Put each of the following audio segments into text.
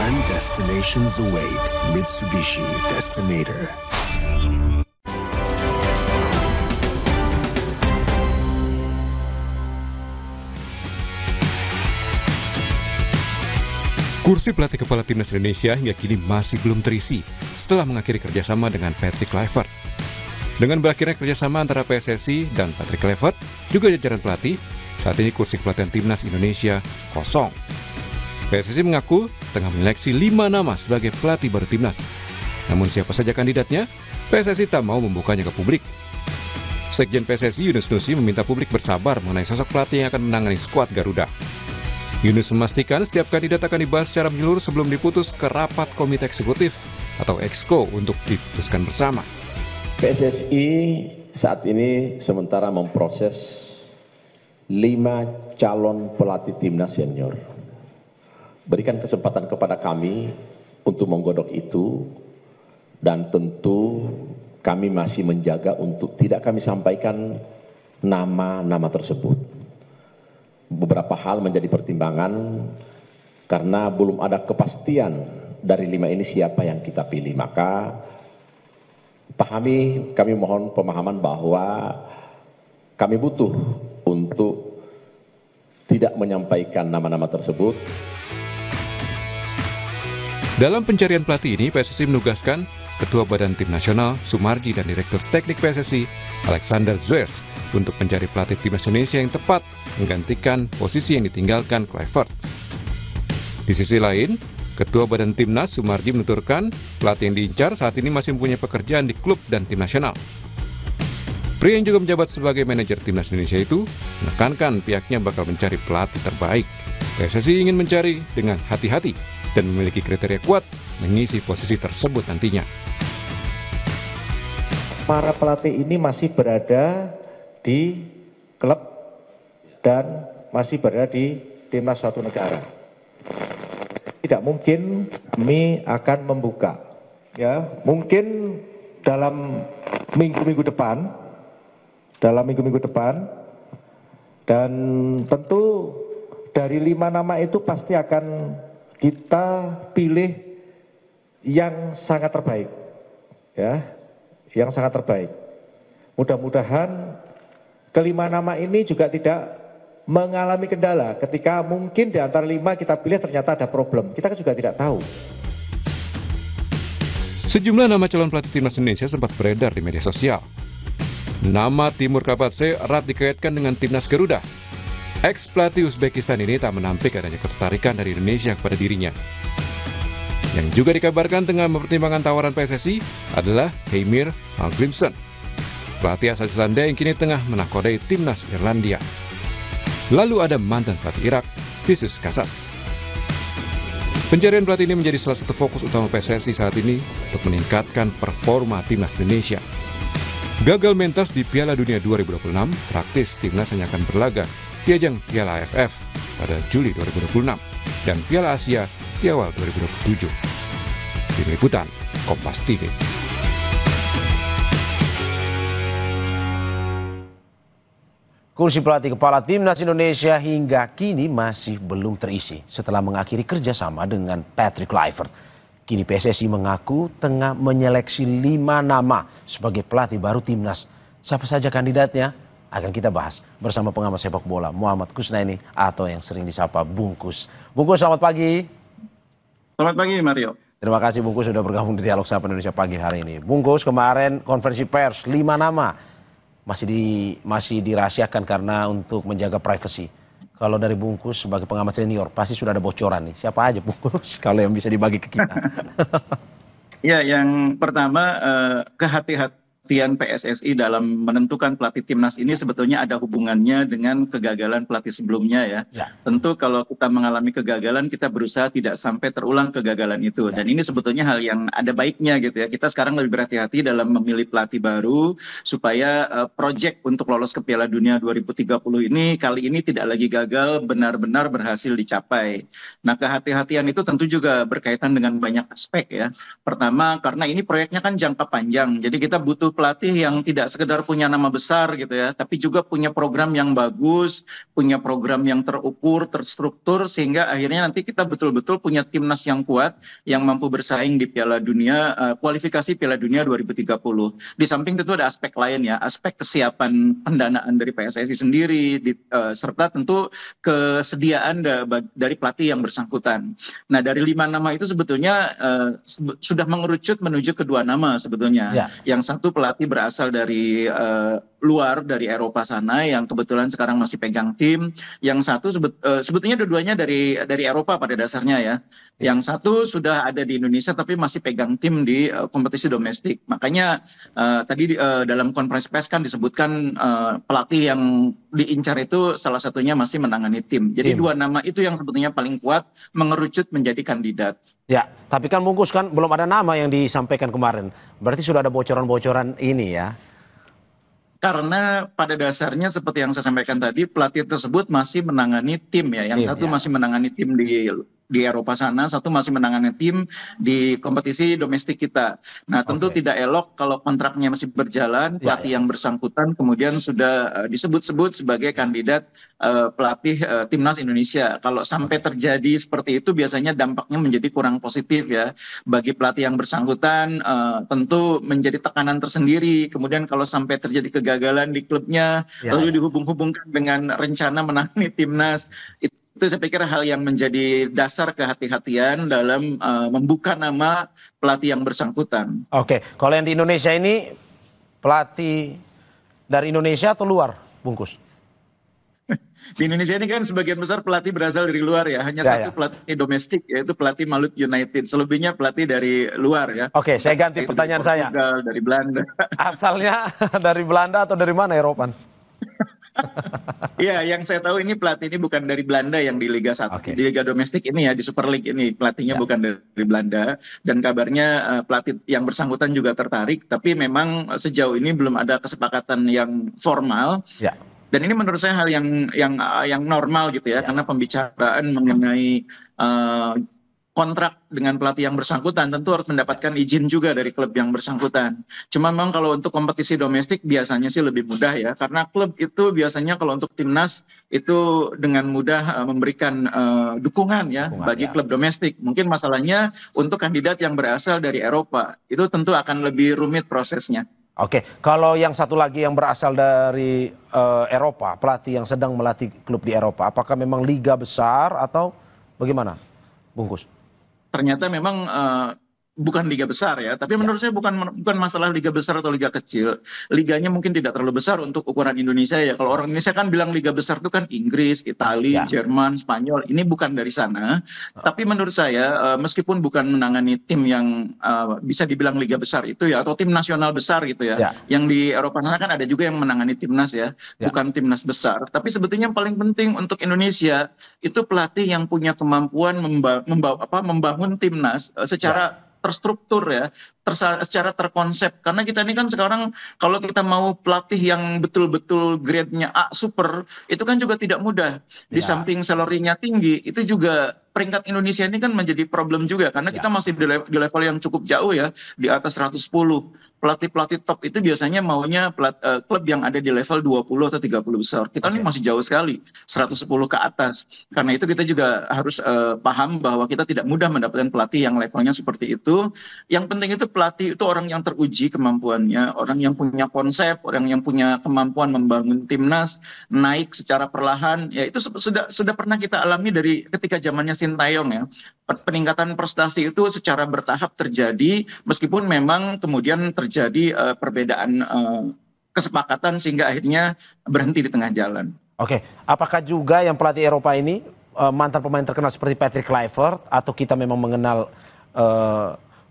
Grand destinations await. Mitsubishi Destinator. Kursi pelatih kepala timnas Indonesia hingga kini masih belum terisi setelah mengakhiri kerjasama dengan Patrick Kluivert. Dengan berakhirnya kerjasama antara PSSI dan Patrick Kluivert, juga jajaran pelatih, saat ini kursi kepelatihan timnas Indonesia kosong. PSSI mengaku tengah menyeleksi 5 nama sebagai pelatih baru timnas. Namun siapa saja kandidatnya, PSSI tak mau membukanya ke publik. Sekjen PSSI Yunus Nusi meminta publik bersabar mengenai sosok pelatih yang akan menangani skuad Garuda. Yunus memastikan setiap kandidat akan dibahas secara menyeluruh sebelum diputus ke rapat komite eksekutif atau Exco untuk diputuskan bersama. PSSI saat ini sementara memproses 5 calon pelatih timnas senior. Berikan kesempatan kepada kami untuk menggodok itu, dan tentu kami masih menjaga untuk tidak kami sampaikan nama-nama tersebut. Beberapa hal menjadi pertimbangan karena belum ada kepastian dari 5 ini siapa yang kita pilih. Maka kami mohon pemahaman bahwa kami butuh untuk tidak menyampaikan nama-nama tersebut. Dalam pencarian pelatih ini, PSSI menugaskan Ketua Badan Tim Nasional Sumarji dan Direktur Teknik PSSI Alexander Zoues untuk mencari pelatih timnas Indonesia yang tepat menggantikan posisi yang ditinggalkan Kluivert. Di sisi lain, Ketua Badan Timnas Sumarji menuturkan pelatih yang diincar saat ini masih mempunyai pekerjaan di klub dan tim nasional. Pria yang juga menjabat sebagai manajer timnas Indonesia itu menekankan pihaknya bakal mencari pelatih terbaik. PSSI ingin mencari dengan hati-hati dan memiliki kriteria kuat mengisi posisi tersebut nantinya. Para pelatih ini masih berada di klub dan masih berada di timnas suatu negara. Tidak mungkin kami akan membuka. Ya, mungkin dalam minggu-minggu depan, dan tentu dari 5 nama itu pasti akan kita pilih yang sangat terbaik, ya, yang sangat terbaik. Mudah-mudahan kelima nama ini juga tidak mengalami kendala ketika mungkin di antara 5 kita pilih ternyata ada problem. Kita juga tidak tahu. Sejumlah nama calon pelatih timnas Indonesia sempat beredar di media sosial. Nama Timur Kapadze erat dikaitkan dengan timnas Garuda. Ex-pelatih Uzbekistan ini tak menampik adanya ketertarikan dari Indonesia kepada dirinya. Yang juga dikabarkan tengah mempertimbangkan tawaran PSSI adalah Heimir Hallgrímsson, pelatih asal Irlandia yang kini tengah menakodai timnas Irlandia. Lalu ada mantan pelatih Irak, Jesus Casas. Pencarian pelatih ini menjadi salah satu fokus utama PSSI saat ini untuk meningkatkan performa timnas Indonesia. Gagal mentas di Piala Dunia 2026, praktis timnas hanya akan berlaga di ajang Piala AFF pada Juli 2026 dan Piala Asia di awal 2027. Tim Liputan, Kompas TV. Kursi pelatih kepala timnas Indonesia hingga kini masih belum terisi setelah mengakhiri kerjasama dengan Patrick Kluivert. Kini PSSI mengaku tengah menyeleksi 5 nama sebagai pelatih baru timnas. Siapa saja kandidatnya? Akan kita bahas bersama pengamat sepak bola Muhammad Kusnaini atau yang sering disapa Bungkus. Bungkus, selamat pagi. Selamat pagi, Mario. Terima kasih Bungkus sudah bergabung di Dialog Sapa Indonesia pagi hari ini. Bungkus, kemarin konferensi pers 5 nama masih dirahasiakan karena untuk menjaga privasi. Kalau dari Bungkus sebagai pengamat senior pasti sudah ada bocoran nih. Siapa aja Bungkus kalau yang bisa dibagi ke kita? Ya, yang pertama kehati-hatian PSSI dalam menentukan pelatih timnas ini sebetulnya ada hubungannya dengan kegagalan pelatih sebelumnya ya. Tentu kalau kita mengalami kegagalan kita berusaha tidak sampai terulang kegagalan itu. Dan ini sebetulnya hal yang ada baiknya gitu ya. Kita sekarang lebih berhati-hati dalam memilih pelatih baru supaya proyek untuk lolos ke Piala Dunia 2030 ini kali ini tidak lagi gagal, benar-benar berhasil dicapai. Nah, kehati-hatian itu tentu juga berkaitan dengan banyak aspek ya. Pertama, karena ini proyeknya kan jangka panjang. Jadi kita butuh pelatih yang tidak sekedar punya nama besar gitu ya, tapi juga punya program yang bagus, punya program yang terukur, terstruktur, sehingga akhirnya nanti kita betul-betul punya timnas yang kuat, yang mampu bersaing di Piala Dunia, kualifikasi Piala Dunia 2030. Di samping itu ada aspek lain ya, aspek kesiapan pendanaan dari PSSI sendiri, serta tentu kesediaan dari pelatih yang bersangkutan. Nah, dari 5 nama itu sebetulnya sudah mengerucut menuju kedua nama sebetulnya. Ya. Yang satu pelatih berasal dari luar, dari Eropa sana, yang kebetulan sekarang masih pegang tim. Yang satu sebetulnya dua-duanya dari Eropa pada dasarnya ya. Yang satu sudah ada di Indonesia tapi masih pegang tim di kompetisi domestik. Makanya tadi dalam konferensi pers kan disebutkan pelatih yang diincar itu salah satunya masih menangani tim. Jadi dua nama itu yang sebetulnya paling kuat mengerucut menjadi kandidat. Ya, tapi kan bungkus kan belum ada nama yang disampaikan kemarin. Berarti sudah ada bocoran-bocoran ini ya. Karena pada dasarnya seperti yang saya sampaikan tadi, pelatih tersebut masih menangani tim ya. Yang satu masih menangani tim di Eropa sana, satu masih menangani tim di kompetisi domestik kita. Nah, tentu tidak elok kalau kontraknya masih berjalan, pelatih yang bersangkutan kemudian sudah disebut-sebut sebagai kandidat pelatih timnas Indonesia. Kalau sampai terjadi seperti itu, biasanya dampaknya menjadi kurang positif ya bagi pelatih yang bersangkutan. Tentu menjadi tekanan tersendiri. Kemudian kalau sampai terjadi kegagalan di klubnya, lalu dihubung-hubungkan dengan rencana menangani timnas, itu saya pikir hal yang menjadi dasar kehati-hatian dalam membuka nama pelatih yang bersangkutan. Oke, kalau yang di Indonesia ini pelatih dari Indonesia atau luar, bungkus? Di Indonesia ini kan sebagian besar pelatih berasal dari luar ya, hanya satu pelatih domestik, yaitu pelatih Malut United. Selebihnya pelatih dari luar ya. Oke, saya ganti pertanyaan saya. Dari Belanda. Asalnya dari Belanda atau dari mana, Eropan? Iya, yang saya tahu ini pelatih ini bukan dari Belanda yang di Liga 1. Di Liga domestik ini ya, di Super League ini pelatihnya bukan dari Belanda. Dan kabarnya pelatih yang bersangkutan juga tertarik, tapi memang sejauh ini belum ada kesepakatan yang formal. Ya. Dan ini menurut saya hal yang normal gitu ya, karena pembicaraan mengenai kontrak dengan pelatih yang bersangkutan tentu harus mendapatkan izin juga dari klub yang bersangkutan. Cuma memang kalau untuk kompetisi domestik biasanya sih lebih mudah ya, karena klub itu biasanya kalau untuk timnas itu dengan mudah memberikan dukungan ya bagi klub domestik. Mungkin masalahnya untuk kandidat yang berasal dari Eropa itu tentu akan lebih rumit prosesnya. Oke, kalau yang satu lagi yang berasal dari Eropa, pelatih yang sedang melatih klub di Eropa, apakah memang liga besar atau bagaimana, bungkus? Ternyata memang bukan liga besar ya, tapi menurut saya bukan masalah liga besar atau liga kecil. Liganya mungkin tidak terlalu besar untuk ukuran Indonesia ya. Kalau orang Indonesia kan bilang liga besar itu kan Inggris, Italia, Jerman, Spanyol. Ini bukan dari sana. Tapi menurut saya meskipun bukan menangani tim yang bisa dibilang liga besar itu ya, atau tim nasional besar gitu ya. Yang di Eropa sana kan ada juga yang menangani timnas ya, bukan timnas besar. Tapi sebetulnya yang paling penting untuk Indonesia itu pelatih yang punya kemampuan membangun timnas secara terstruktur ya, secara terkonsep. Karena kita ini kan sekarang kalau kita mau pelatih yang betul-betul grade-nya A super, itu kan juga tidak mudah. Di samping salary-nya tinggi, itu juga peringkat Indonesia ini kan menjadi problem juga. Karena kita masih di level yang cukup jauh ya, di atas 110. Pelatih-pelatih top itu biasanya maunya klub yang ada di level 20 atau 30 besar. Kita ini masih jauh sekali, 110 ke atas. Karena itu kita juga harus paham bahwa kita tidak mudah mendapatkan pelatih yang levelnya seperti itu. Yang penting itu pelatih itu orang yang teruji kemampuannya, orang yang punya konsep, orang yang punya kemampuan membangun timnas, naik secara perlahan. Ya itu sudah pernah kita alami dari ketika zamannya Sintayong ya. Peningkatan prestasi itu secara bertahap terjadi, meskipun memang kemudian terjadi perbedaan kesepakatan sehingga akhirnya berhenti di tengah jalan. Oke, apakah juga yang pelatih Eropa ini mantan pemain terkenal seperti Patrick Kluivert, atau kita memang mengenal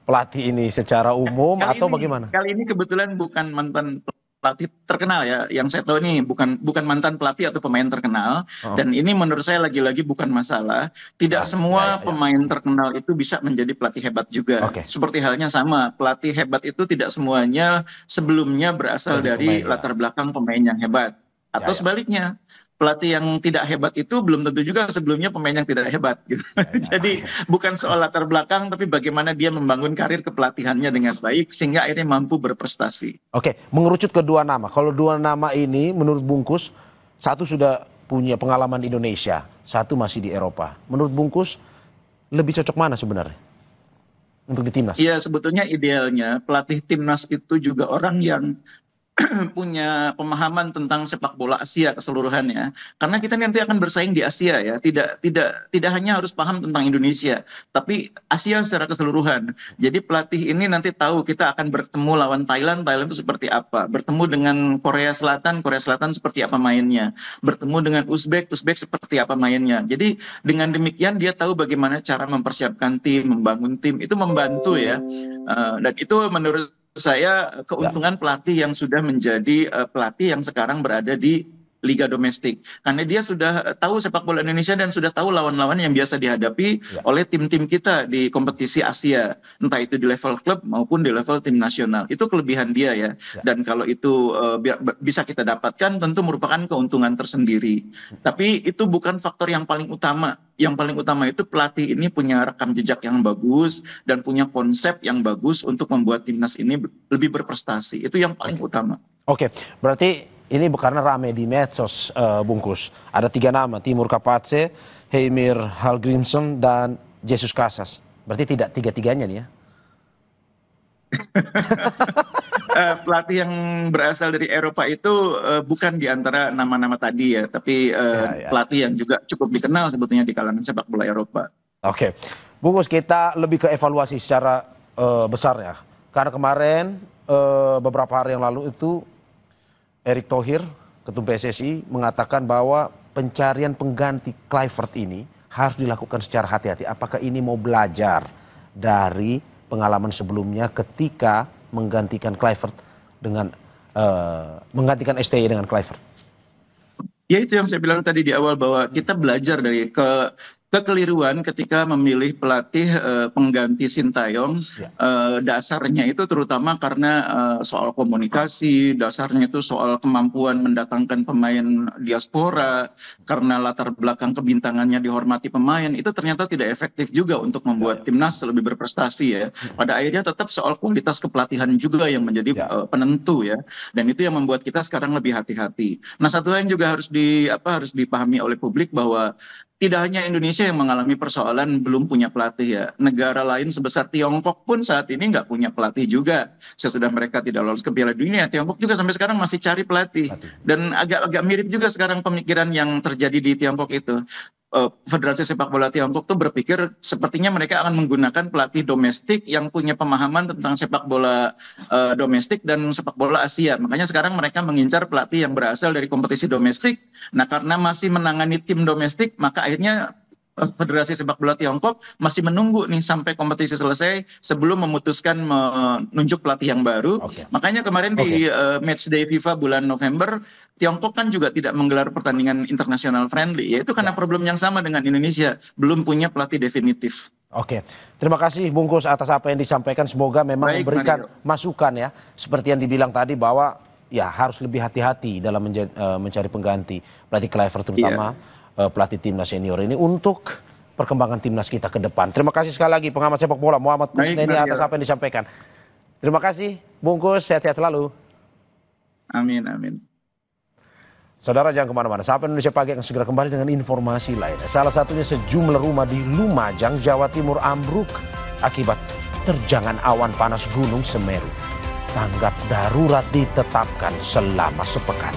pelatih ini secara umum atau bagaimana? Kali ini kebetulan bukan mantan pelatih terkenal ya, yang saya tahu ini bukan mantan pelatih atau pemain terkenal. Dan ini menurut saya lagi-lagi bukan masalah. Tidak semua pemain terkenal itu bisa menjadi pelatih hebat juga. Seperti halnya sama, pelatih hebat itu tidak semuanya sebelumnya berasal dari latar belakang pemain yang hebat. Atau sebaliknya, pelatih yang tidak hebat itu belum tentu juga sebelumnya pemain yang tidak hebat gitu. Jadi bukan soal latar belakang, tapi bagaimana dia membangun karir kepelatihannya dengan baik sehingga akhirnya mampu berprestasi. Oke, mengerucut ke dua nama. Kalau dua nama ini menurut Bungkus, satu sudah punya pengalaman di Indonesia, satu masih di Eropa. Menurut Bungkus, lebih cocok mana sebenarnya untuk di timnas? Iya, sebetulnya idealnya pelatih timnas itu juga orang yang punya pemahaman tentang sepak bola Asia keseluruhannya, karena kita nanti akan bersaing di Asia ya, tidak hanya harus paham tentang Indonesia, tapi Asia secara keseluruhan. Jadi pelatih ini nanti tahu kita akan bertemu lawan Thailand itu seperti apa, bertemu dengan Korea Selatan seperti apa mainnya, bertemu dengan Uzbek seperti apa mainnya. Jadi dengan demikian dia tahu bagaimana cara mempersiapkan tim, membangun tim, itu membantu ya, dan itu menurut saya keuntungan pelatih yang sudah menjadi pelatih yang sekarang berada di liga domestik, karena dia sudah tahu sepak bola Indonesia dan sudah tahu lawan-lawan yang biasa dihadapi oleh tim-tim kita di kompetisi Asia, entah itu di level klub maupun di level tim nasional. Itu kelebihan dia ya. Dan kalau itu bisa kita dapatkan, tentu merupakan keuntungan tersendiri. Tapi itu bukan faktor yang paling utama. Yang paling utama itu pelatih ini punya rekam jejak yang bagus dan punya konsep yang bagus untuk membuat timnas ini lebih berprestasi. Itu yang paling utama. Oke, berarti ini karena rame di medsos, Bungkus. Ada 3 nama, Timur Kapatse, Heimir Hallgrímsson, dan Jesus Casas. Berarti tidak tiga-tiganya nih ya? Pelatih yang berasal dari Eropa itu bukan di antara nama-nama tadi ya, tapi pelatih yang juga cukup dikenal sebetulnya di kalangan sepak bola Eropa. Oke, Bungkus, kita lebih ke evaluasi secara besar ya. Karena kemarin beberapa hari yang lalu itu Erick Thohir, Ketum PSSI, mengatakan bahwa pencarian pengganti Kluivert ini harus dilakukan secara hati-hati. Apakah ini mau belajar dari pengalaman sebelumnya ketika menggantikan Kluivert dengan menggantikan STY dengan Kluivert? Ya, itu yang saya bilang tadi di awal, bahwa kita belajar dari kekeliruan ketika memilih pelatih pengganti Sintayong. Dasarnya itu terutama karena soal komunikasi, dasarnya itu soal kemampuan mendatangkan pemain diaspora, karena latar belakang kebintangannya dihormati pemain, itu ternyata tidak efektif juga untuk membuat timnas lebih berprestasi ya. Pada akhirnya tetap soal kualitas kepelatihan juga yang menjadi penentu ya, dan itu yang membuat kita sekarang lebih hati-hati. Nah, satu hal yang juga harus dipahami oleh publik, bahwa tidak hanya Indonesia yang mengalami persoalan belum punya pelatih ya. Negara lain sebesar Tiongkok pun saat ini nggak punya pelatih juga. Sesudah mereka tidak lolos ke Piala Dunia, Tiongkok juga sampai sekarang masih cari pelatih. Dan agak mirip juga sekarang pemikiran yang terjadi di Tiongkok itu. Federasi Sepak Bola Tiongkok tuh berpikir sepertinya mereka akan menggunakan pelatih domestik yang punya pemahaman tentang sepak bola domestik dan sepak bola Asia. Makanya sekarang mereka mengincar pelatih yang berasal dari kompetisi domestik. Nah, karena masih menangani tim domestik, maka akhirnya Federasi Sepak Bola Tiongkok masih menunggu nih sampai kompetisi selesai sebelum memutuskan menunjuk pelatih yang baru. Makanya kemarin di Matchday FIFA bulan November, Tiongkok kan juga tidak menggelar pertandingan internasional friendly. Yaitu karena problem yang sama dengan Indonesia, belum punya pelatih definitif. Oke, terima kasih Bungkus atas apa yang disampaikan. Semoga memang memberikan masukan ya, seperti yang dibilang tadi, bahwa ya harus lebih hati-hati dalam mencari pengganti pelatih Kluivert, terutama pelatih timnas senior ini untuk perkembangan timnas kita ke depan. Terima kasih sekali lagi pengamat sepak bola Muhammad Kusnedi atas apa yang disampaikan. Terima kasih Bungkus, sehat-sehat selalu. Amin, amin. Saudara, jangan kemana-mana. Sapa Indonesia Pagi akan segera kembali dengan informasi lain. Salah satunya sejumlah rumah di Lumajang, Jawa Timur ambruk akibat terjangan awan panas Gunung Semeru. Tanggap darurat ditetapkan selama sepekan.